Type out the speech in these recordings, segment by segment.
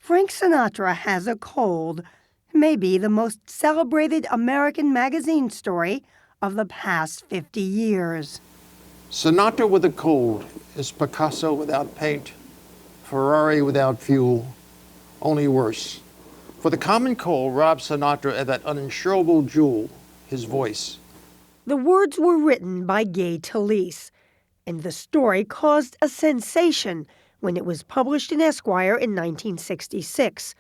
Frank Sinatra Has a Cold may be the most celebrated American magazine story of the past 50 years. Sinatra with a cold is Picasso without paint, Ferrari without fuel, only worse. For the common cold robbed Sinatra of that uninsurable jewel, his voice. The words were written by Gay Talese, and the story caused a sensation when it was published in Esquire in 1966.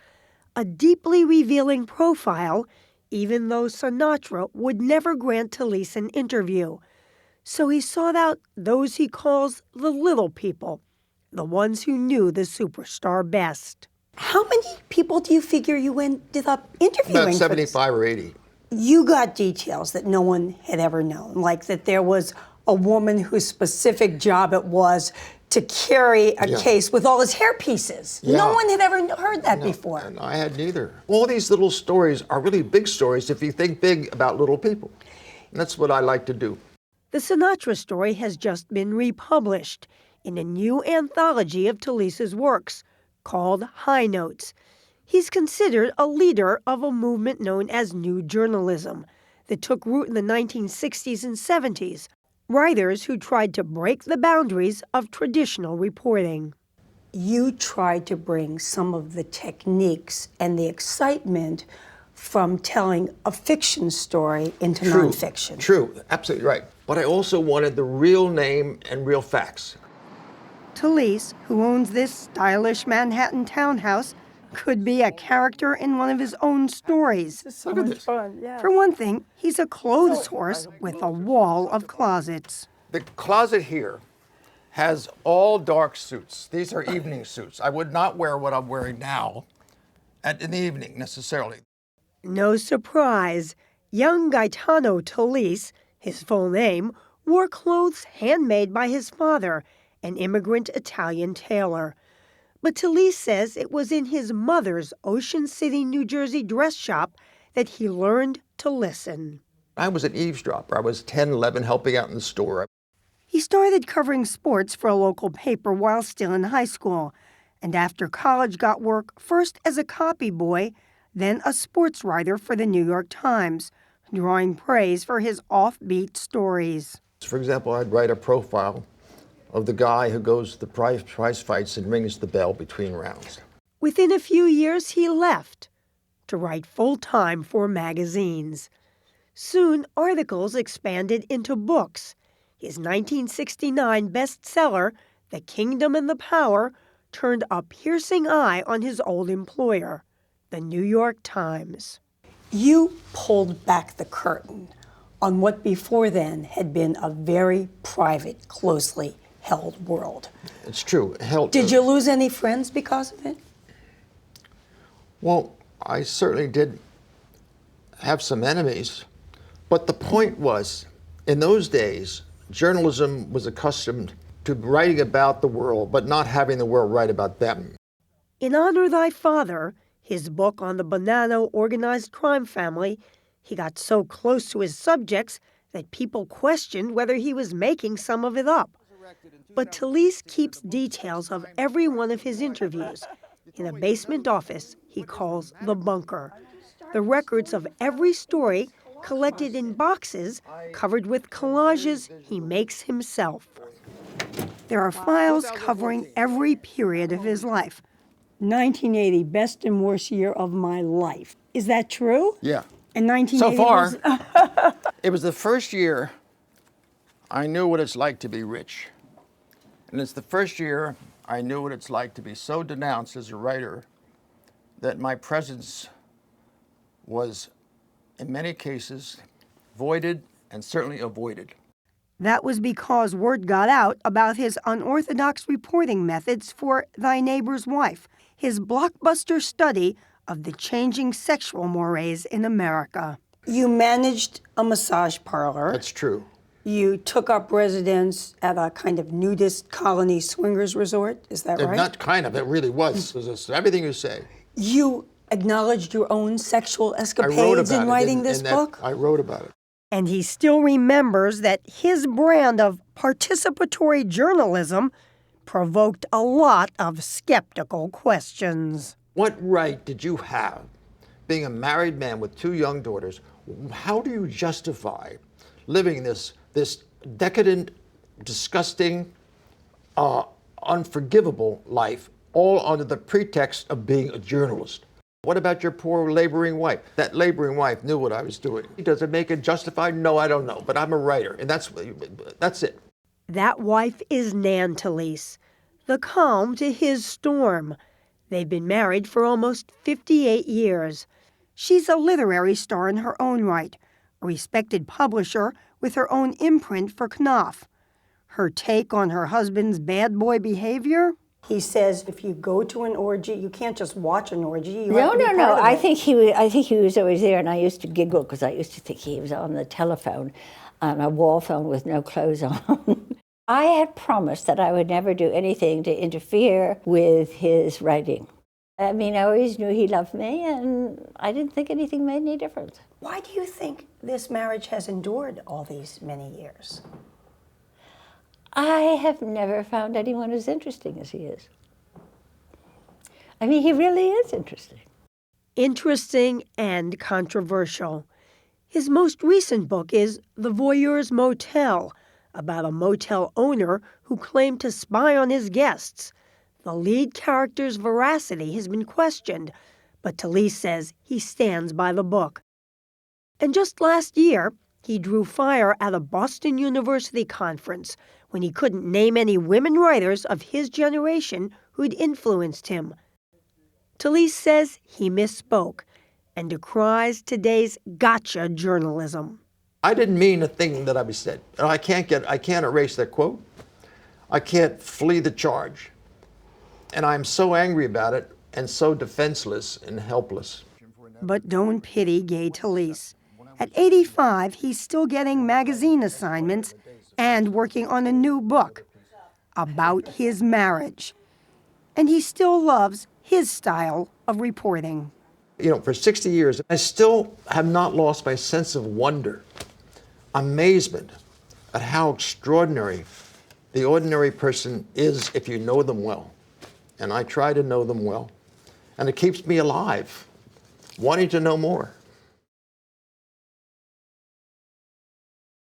A deeply revealing profile, even though Sinatra would never grant Talese an interview. So he sought out those he calls the little people, the ones who knew the superstar best. How many people do you figure you ended up interviewing? About 75 or 80. You got details that no one had ever known, like that there was a woman whose specific job it was to carry a case with all his hair pieces. Yeah. No one had ever heard that before. And I had neither. All these little stories are really big stories if you think big about little people. And that's what I like to do. The Sinatra story has just been republished in a new anthology of Talese's works called High Notes. He's considered a leader of a movement known as New Journalism that took root in the 1960s and 70s. Writers who tried to break the boundaries of traditional reporting. You tried to bring some of the techniques and the excitement from telling a fiction story into nonfiction. True, absolutely right. But I also wanted the real name and real facts. Talese, who owns this stylish Manhattan townhouse, could be a character in one of his own stories. Look at this. For one thing, he's a clothes horse with a wall of closets. The closet here has all dark suits. These are evening suits. I would not wear what I'm wearing now in the evening necessarily. No surprise, young Gaetano Talese, his full name, wore clothes handmade by his father, an immigrant Italian tailor. But Talese says it was in his mother's Ocean City, New Jersey dress shop that he learned to listen. I was an eavesdropper. I was 10, 11, helping out in the store. He started covering sports for a local paper while still in high school, and after college got work first as a copy boy, then a sports writer for the New York Times, drawing praise for his offbeat stories. For example, I'd write a profile of the guy who goes to the prize fights and rings the bell between rounds. Within a few years, he left to write full-time for magazines. Soon, articles expanded into books. His 1969 bestseller, The Kingdom and the Power, turned a piercing eye on his old employer, the New York Times. You pulled back the curtain on what before then had been a very private, closely held world. It's true. Did you lose any friends because of it? Well, I certainly did have some enemies. But the point was, in those days, journalism was accustomed to writing about the world, but not having the world write about them. In Honor Thy Father, his book on the Bonanno organized crime family, he got so close to his subjects that people questioned whether he was making some of it up. But Talese keeps details of every one of his interviews in a basement office he calls the bunker. The records of every story collected in boxes covered with collages he makes himself. There are files covering every period of his life. 1980, best and worst year of my life. Is that true? Yeah. And 1980 So far, it was the first year I knew what it's like to be rich. And it's the first year I knew what it's like to be so denounced as a writer that my presence was, in many cases, voided and certainly avoided. That was because word got out about his unorthodox reporting methods for Thy Neighbor's Wife, his blockbuster study of the changing sexual mores in America. You managed a massage parlor. That's true. You took up residence at a kind of nudist colony swingers resort. Is that right? Not kind of, it really was. It was everything you say. You acknowledged your own sexual I wrote escapades about in it writing in this that- book? I wrote about it. And he still remembers that his brand of participatory journalism provoked a lot of skeptical questions. What right did you have, being a married man with 2 young daughters, how do you justify living this decadent, disgusting, unforgivable life, all under the pretext of being a journalist? What about your poor laboring wife? That laboring wife knew what I was doing. Does it make it justified? No, I don't know, but I'm a writer, and that's it. That wife is Nan Talese, the calm to his storm. They've been married for almost 58 years. She's a literary star in her own right, a respected publisher with her own imprint for Knopf. Her take on her husband's bad boy behavior? He says if you go to an orgy, you can't just watch an orgy. You have to be part of I it. think he was always there, and I used to giggle because I used to think he was on the telephone, on a wall phone with no clothes on. I had promised that I would never do anything to interfere with his writing. I mean, I always knew he loved me, and I didn't think anything made any difference. Why do you think this marriage has endured all these many years? I have never found anyone as interesting as he is. I mean, he really is interesting. Interesting and controversial. His most recent book is The Voyeur's Motel, about a motel owner who claimed to spy on his guests. The lead character's veracity has been questioned, but Talese says he stands by the book. And just last year, he drew fire at a Boston University conference when he couldn't name any women writers of his generation who'd influenced him. Talese says he misspoke and decries today's gotcha journalism. I didn't mean a thing that I said. I can't erase that quote. I can't flee the charge. And I'm so angry about it and so defenseless and helpless. But don't pity gay Talese. At 85, he's still getting magazine assignments and working on a new book about his marriage. And he still loves his style of reporting. You know, for 60 years, I still have not lost my sense of wonder, amazement at how extraordinary the ordinary person is if you know them well. And I try to know them well. And it keeps me alive, wanting to know more.